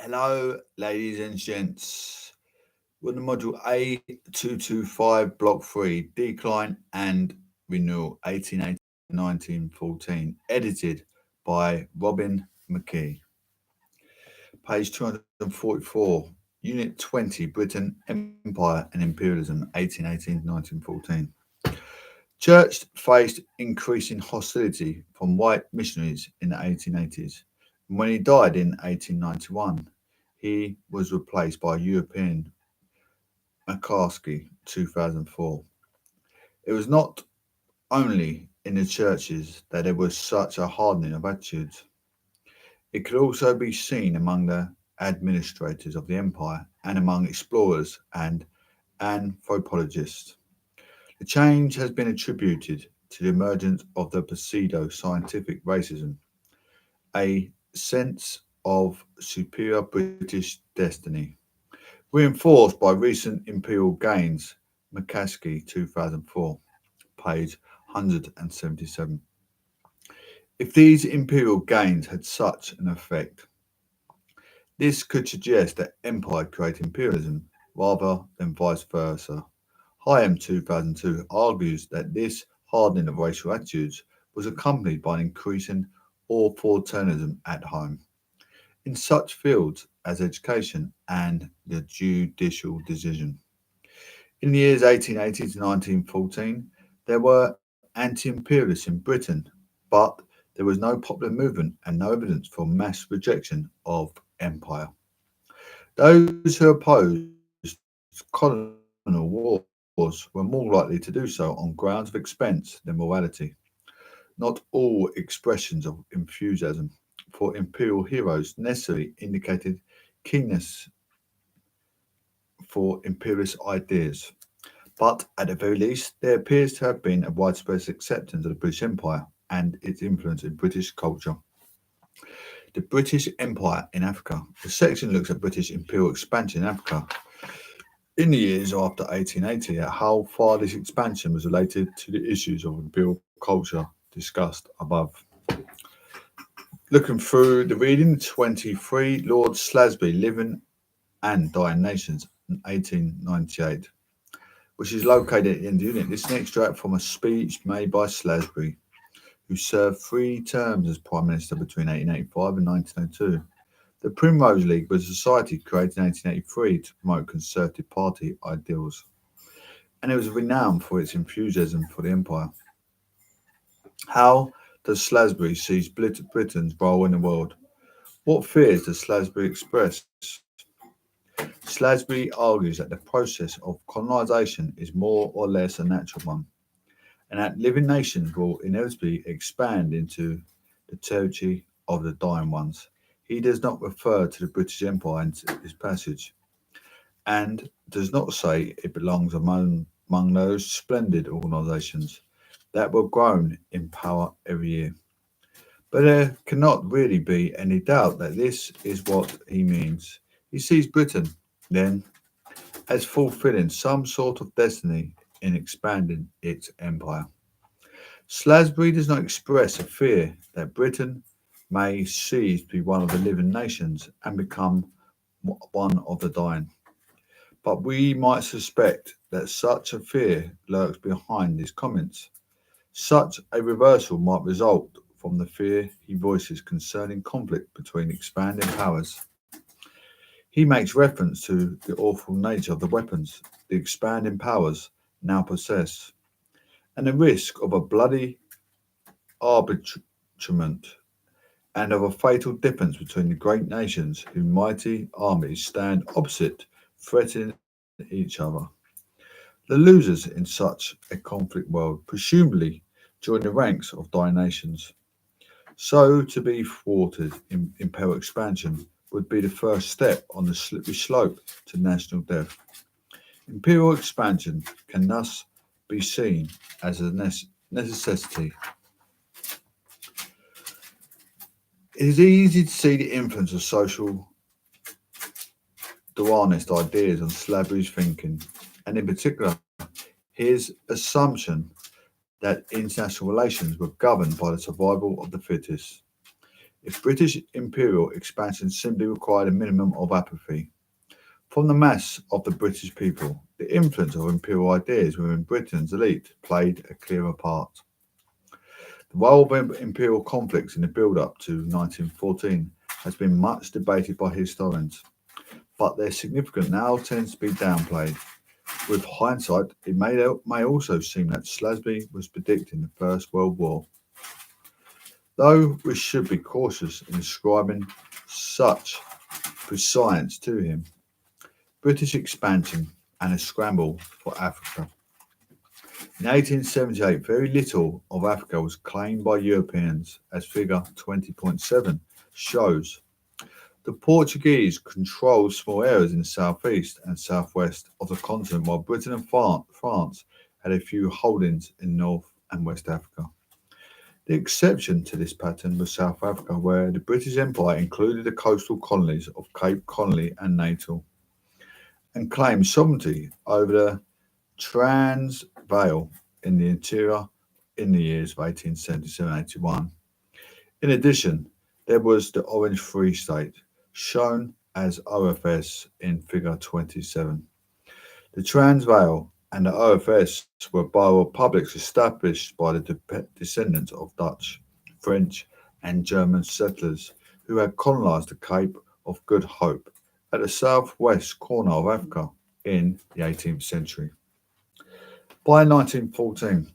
Hello, ladies and gents. We're on the module A225, Block 3, Decline and Renewal, 1880 1914, edited by Robin Mackie. Page 244, Unit 20, Britain, Empire and Imperialism, 1818 1914. Church faced increasing hostility from white missionaries in the 1880s. And when he died in 1891, he was replaced by European Mackie, 2004. It was not only in the churches that there was such a hardening of attitudes. It could also be seen among the administrators of the empire and among explorers and anthropologists. The change has been attributed to the emergence of the pseudo-scientific racism, a sense of superior British destiny, reinforced by recent imperial gains. Mackie, 2004, page 177. If these imperial gains had such an effect, this could suggest that empire created imperialism rather than vice versa. Hyam 2002 argues that this hardening of racial attitudes was accompanied by an increasing authoritarianism at home, in such fields as education and the judicial decision. In the years 1880 to 1914, there were anti-imperialists in Britain, but there was no popular movement and no evidence for mass rejection of empire. Those who opposed colonial wars were more likely to do so on grounds of expense than morality. Not all expressions of enthusiasm for imperial heroes necessarily indicated keenness for imperialist ideas, but at the very least, there appears to have been a widespread acceptance of the British Empire and its influence in British culture. The British Empire in Africa. The section looks at British imperial expansion in Africa in the years after 1880, at how far this expansion was related to the issues of imperial culture discussed above. Looking through the reading, 23, Lord Salisbury, Living and Dying Nations, 1898, which is located in the unit. This is an extract from a speech made by Salisbury, who served 3 terms as Prime Minister between 1885 and 1902. The Primrose League was a society created in 1883 to promote Conservative Party ideals, and it was renowned for its enthusiasm for the empire. How does Salisbury see Britain's role in the world? What fears does Salisbury express? Salisbury argues that the process of colonisation is more or less a natural one, and that living nations will inevitably expand into the territory of the dying ones. He does not refer to the British Empire in his passage, and does not say it belongs among those splendid organisations that were grown in power every year. But there cannot really be any doubt that this is what he means. He sees Britain, then, as fulfilling some sort of destiny in expanding its empire. Salisbury does not express a fear that Britain may cease to be one of the living nations and become one of the dying. But we might suspect that such a fear lurks behind his comments. Such a reversal might result from the fear he voices concerning conflict between expanding powers. He makes reference to the awful nature of the weapons the expanding powers now possess, and the risk of a bloody arbitrament and of a fatal difference between the great nations whose mighty armies stand opposite, threatening each other. The losers in such a conflict world, presumably join the ranks of dying nations. So to be thwarted in imperial expansion would be the first step on the slippery slope to national death. Imperial expansion can thus be seen as a necessity. It is easy to see the influence of social Darwinist ideas on Salisbury's thinking, and in particular, his assumption that international relations were governed by the survival of the fittest. if British imperial expansion simply required a minimum of apathy from the mass of the British people, the influence of imperial ideas within Britain's elite played a clearer part. The role of imperial conflicts in the build-up to 1914 has been much debated by historians, but their significance now tends to be downplayed. With hindsight, it may also seem that Slasby was predicting the First World War, though we should be cautious in ascribing such prescience to him. British expansion and a scramble for Africa. In 1878, very little of Africa was claimed by Europeans, as figure 20.7 shows. The Portuguese controlled small areas in the southeast and southwest of the continent, while Britain and France had a few holdings in North and West Africa. The exception to this pattern was South Africa, where the British Empire included the coastal colonies of Cape Colony and Natal, and claimed sovereignty over the Transvaal in the interior in the years of 1877-81. In addition, there was the Orange Free State, shown as OFS in figure 27. The Transvaal and the OFS were borough republics established by the descendants of Dutch, French, and German settlers who had colonised the Cape of Good Hope at the southwest corner of Africa in the 18th century. By 1914,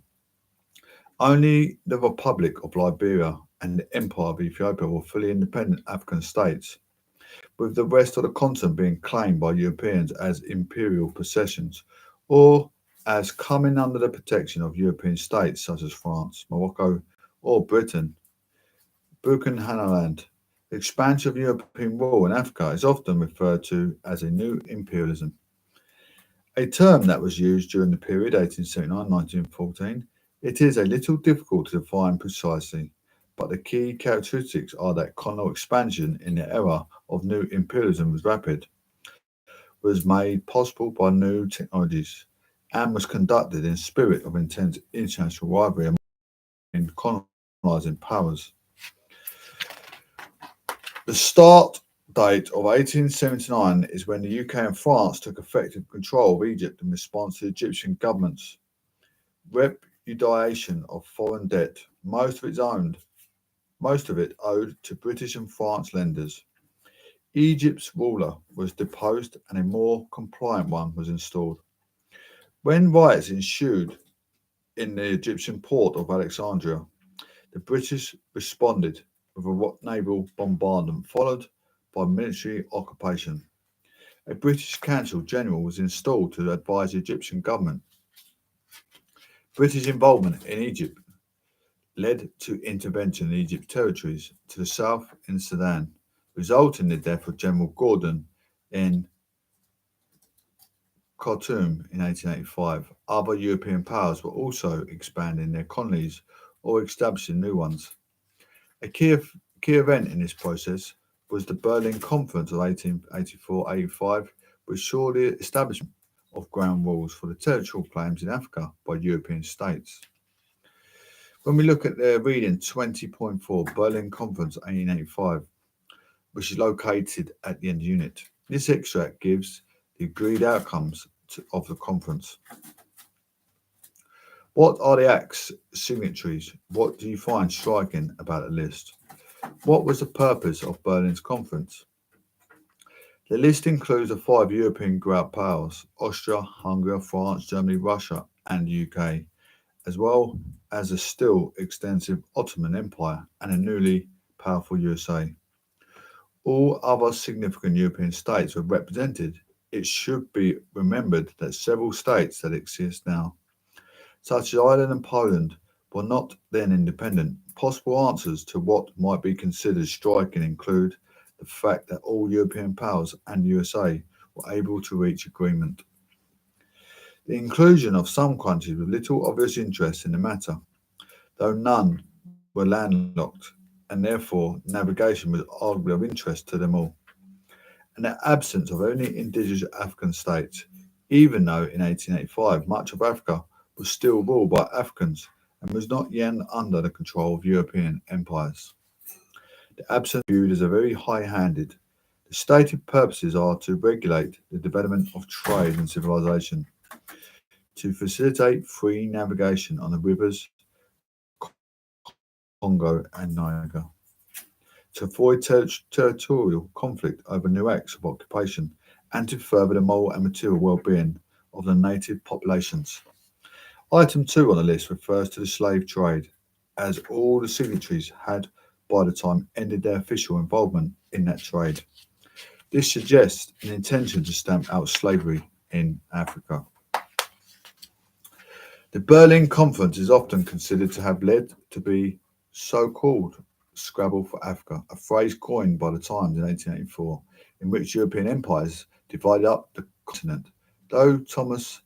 only the Republic of Liberia and the Empire of Ethiopia were fully independent African states, with the rest of the continent being claimed by Europeans as imperial possessions or as coming under the protection of European states such as France, Morocco, or Britain. Buchananland, the expansion of European rule in Africa, is often referred to as a new imperialism, a term that was used during the period 1879-1914. It is a little difficult to define precisely, but the key characteristics are that colonial expansion in the era of new imperialism was rapid, was made possible by new technologies, and was conducted in a spirit of intense international rivalry among colonising powers. The start date of 1879 is when the UK and France took effective control of Egypt in response to the Egyptian government's repudiation of foreign debt, most of it owed to British and French lenders. Egypt's ruler was deposed and a more compliant one was installed. When riots ensued in the Egyptian port of Alexandria, the British responded with a naval bombardment followed by military occupation. A British Consul General was installed to advise the Egyptian government. British involvement in Egypt led to intervention in Egypt's territories to the south in Sudan, resulting in the death of General Gordon in Khartoum in 1885. Other European powers were also expanding their colonies or establishing new ones. A key event in this process was the Berlin Conference of 1884-85, which saw the establishment of ground rules for the territorial claims in Africa by European states. When we look at the reading 20.4, Berlin Conference 1885, which is located at the end unit, this extract gives the agreed outcomes of the conference. What are the acts signatories? What do you find striking about the list? What was the purpose of Berlin's conference? The list includes the 5 European great powers, Austria, Hungary, France, Germany, Russia, and the UK, as well as a still extensive Ottoman Empire and a newly powerful USA. All other significant European states were represented. It should be remembered that several states that exist now, such as Ireland and Poland, were not then independent. Possible answers to what might be considered striking include the fact that all European powers and the USA were able to reach agreement. The inclusion of some countries with little obvious interest in the matter, though none were landlocked, and therefore navigation was arguably of interest to them all. And the absence of any indigenous African states, even though in 1885 much of Africa was still ruled by Africans and was not yet under the control of European empires. The absence viewed as a very high-handed. The stated purposes are to regulate the development of trade and civilization, to facilitate free navigation on the rivers Congo and Niger, to avoid territorial conflict over new acts of occupation, and to further the moral and material well-being of the native populations. Item 2 on the list refers to the slave trade, as all the signatories had by the time ended their official involvement in that trade. This suggests an intention to stamp out slavery in Africa. The Berlin Conference is often considered to have led to be so-called Scrabble for Africa, a phrase coined by the Times in 1884, in which European empires divided up the continent. Though Thomas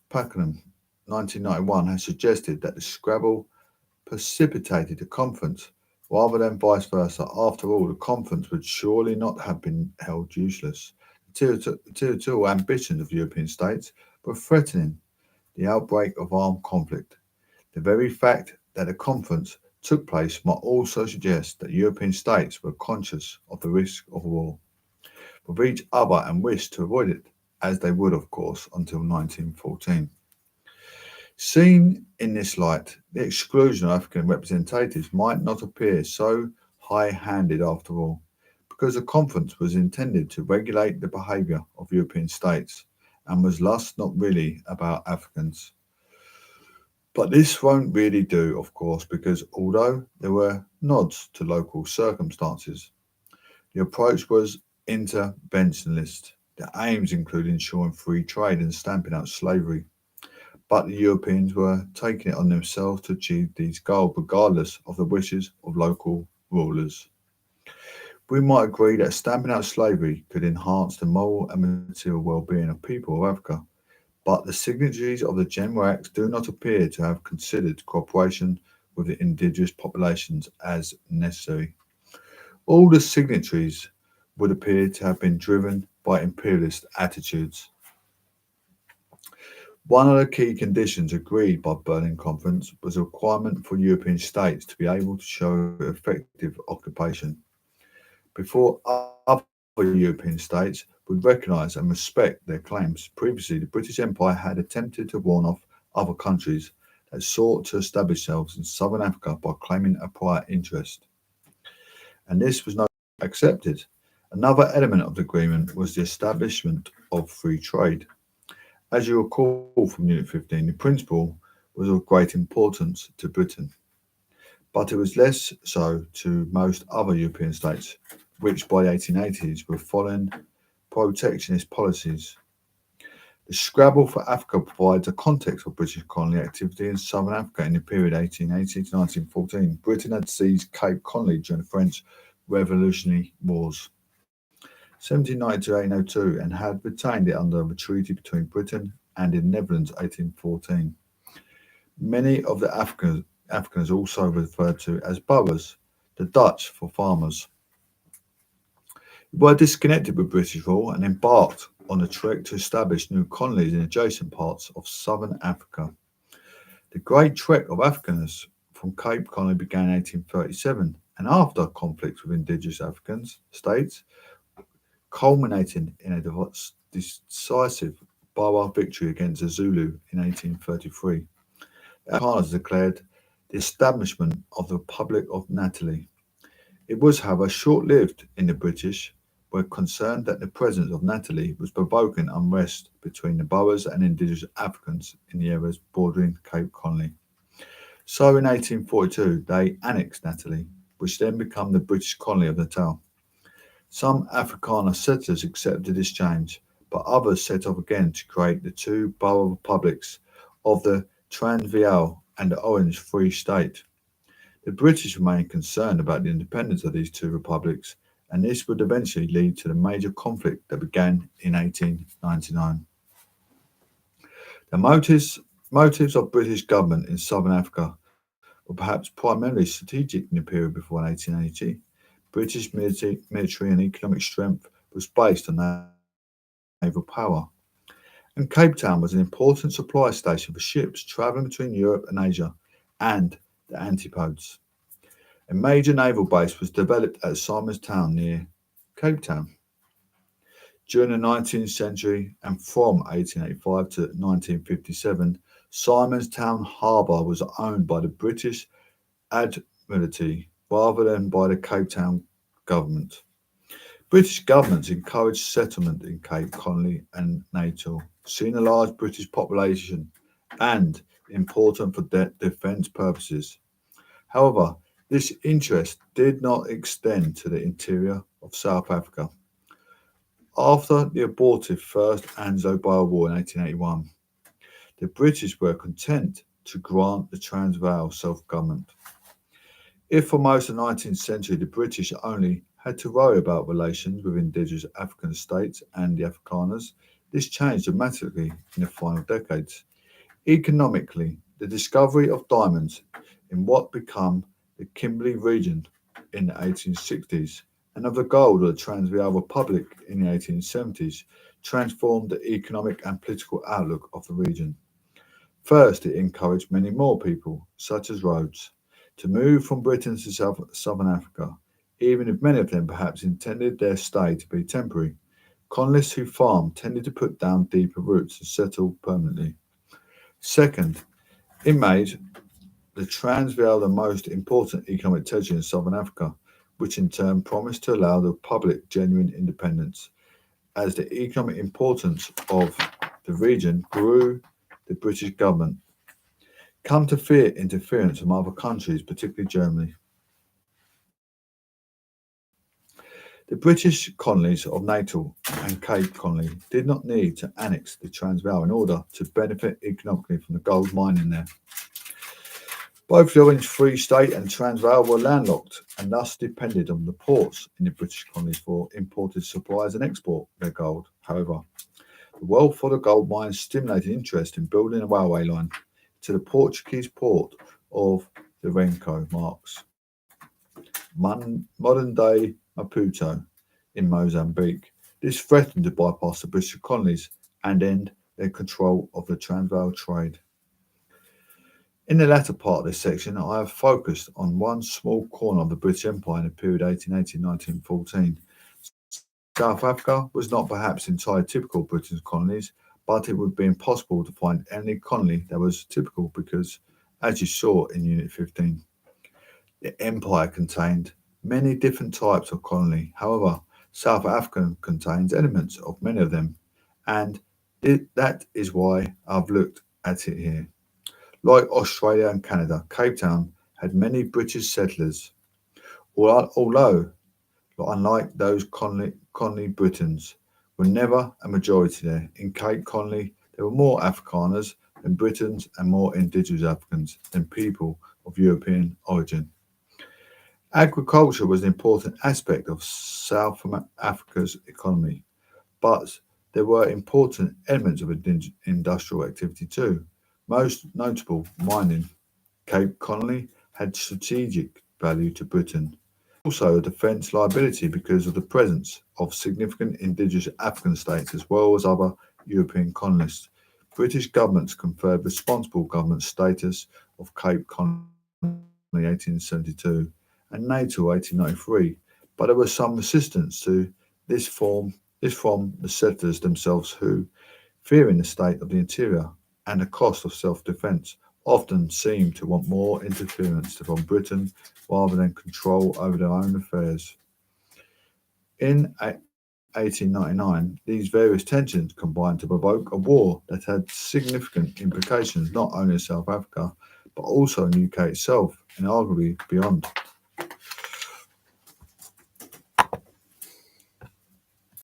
Pakenham, 1991, has suggested that the Scrabble precipitated the conference rather than vice versa. After all, the conference would surely not have been held useless. The territorial ambitions of European states were threatening the outbreak of armed conflict. The very fact that a conference took place might also suggest that European states were conscious of the risk of war with each other and wished to avoid it, as they would, of course, until 1914. Seen in this light, the exclusion of African representatives might not appear so high-handed after all, because the conference was intended to regulate the behaviour of European states and was thus not really about Africans. But this won't really do, of course, because although there were nods to local circumstances, the approach was interventionist. The aims include ensuring free trade and stamping out slavery. But the Europeans were taking it on themselves to achieve these goals, regardless of the wishes of local rulers. We might agree that stamping out slavery could enhance the moral and material well-being of people of Africa, but the signatories of the General Acts do not appear to have considered cooperation with the indigenous populations as necessary. All the signatories would appear to have been driven by imperialist attitudes. One of the key conditions agreed by the Berlin Conference was a requirement for European states to be able to show effective occupation. Before other European states would recognise and respect their claims, previously the British Empire had attempted to warn off other countries that sought to establish themselves in southern Africa by claiming a prior interest, and this was not accepted. Another element of the agreement was the establishment of free trade. As you recall from Unit 15, the principle was of great importance to Britain, but it was less so to most other European states, which by the 1880s were following protectionist policies. The Scrabble for Africa provides a context for British colonial activity in southern Africa in the period 1880 to 1914. Britain had seized Cape Colony during the French Revolutionary Wars. 1792-1802, and had retained it under a treaty between Britain and the Netherlands 1814. Many of the Africans also referred to as boers, the Dutch for farmers, were disconnected with British rule and embarked on a trek to establish new colonies in adjacent parts of southern Africa. The Great Trek of Africans from Cape Colony began in 1837, and after conflicts with indigenous African states, culminating in a decisive Boer victory against the Zulu in 1833. The Afrikaners declared the establishment of the Republic of Natal. It was, however, short-lived in the British were concerned that the presence of Natal was provoking unrest between the Boers and indigenous Africans in the areas bordering Cape Colony. So in 1842 they annexed Natal, which then became the British colony of Natal. Some Afrikaner settlers accepted this change, but others set off again to create the two Boer republics of the Transvaal and the Orange Free State. The British remained concerned about the independence of these two republics, and this would eventually lead to the major conflict that began in 1899. The motives of British government in southern Africa were perhaps primarily strategic in the period before 1880. British military and economic strength was based on naval power, and Cape Town was an important supply station for ships travelling between Europe and Asia and the Antipodes. A major naval base was developed at Simon's Town near Cape Town. During the 19th century and from 1885 to 1957, Simon's Town Harbour was owned by the British Admiralty rather than by the Cape Town government. British governments encouraged settlement in Cape Colony and Natal, seeing a large British population and important for defence purposes. However, this interest did not extend to the interior of South Africa. After the abortive First Anglo-Boer War in 1881, the British were content to grant the Transvaal self-government. If for most of the 19th century the British only had to worry about relations with indigenous African states and the Afrikaners, this changed dramatically in the final decades. Economically, the discovery of diamonds in what became the Kimberley region in the 1860s and of the gold of the Transvaal Republic in the 1870s transformed the economic and political outlook of the region. First, it encouraged many more people, such as Rhodes, to move from Britain to Southern Africa, even if many of them perhaps intended their stay to be temporary. Colonists who farmed tended to put down deeper roots and settle permanently. Second, it made the Transvaal the most important economic territory in Southern Africa, which in turn promised to allow the Republic genuine independence. As the economic importance of the region grew, the British government come to fear interference from other countries, particularly Germany. The British colonies of Natal and Cape Colony did not need to annex the Transvaal in order to benefit economically from the gold mining there. Both the Orange Free State and Transvaal were landlocked and thus depended on the ports in the British colonies for imported supplies and export their gold. However, the wealth of the gold mines stimulated interest in building a railway line to the Portuguese port of the Renco Marques, modern-day Maputo in Mozambique. This threatened to bypass the British colonies and end their control of the Transvaal trade. In the latter part of this section, I have focused on one small corner of the British Empire in the period 1880-1914. South Africa was not perhaps entirely typical of Britain's colonies, but it would be impossible to find any colony that was typical because, as you saw in Unit 15, the empire contained many different types of colony. However, South Africa contains elements of many of them, and that is why I've looked at it here. Like Australia and Canada, Cape Town had many British settlers, although, unlike those colony Britons, were never a majority there. In Cape Colony, there were more Afrikaners than Britons and more indigenous Africans than people of European origin. Agriculture was an important aspect of South Africa's economy, but there were important elements of industrial activity too. Most notable, mining. Cape Colony had strategic value to Britain, also a defence liability because of the presence of significant indigenous African states as well as other European colonists. British governments conferred responsible government status of Cape Colony 1872 and NATO 1893, but there was some resistance to this from the settlers themselves who, fearing the state of the interior and the cost of self-defence, often seemed to want more interference from Britain rather than control over their own affairs. In 1899, these various tensions combined to provoke a war that had significant implications not only in South Africa, but also in the UK itself and arguably beyond.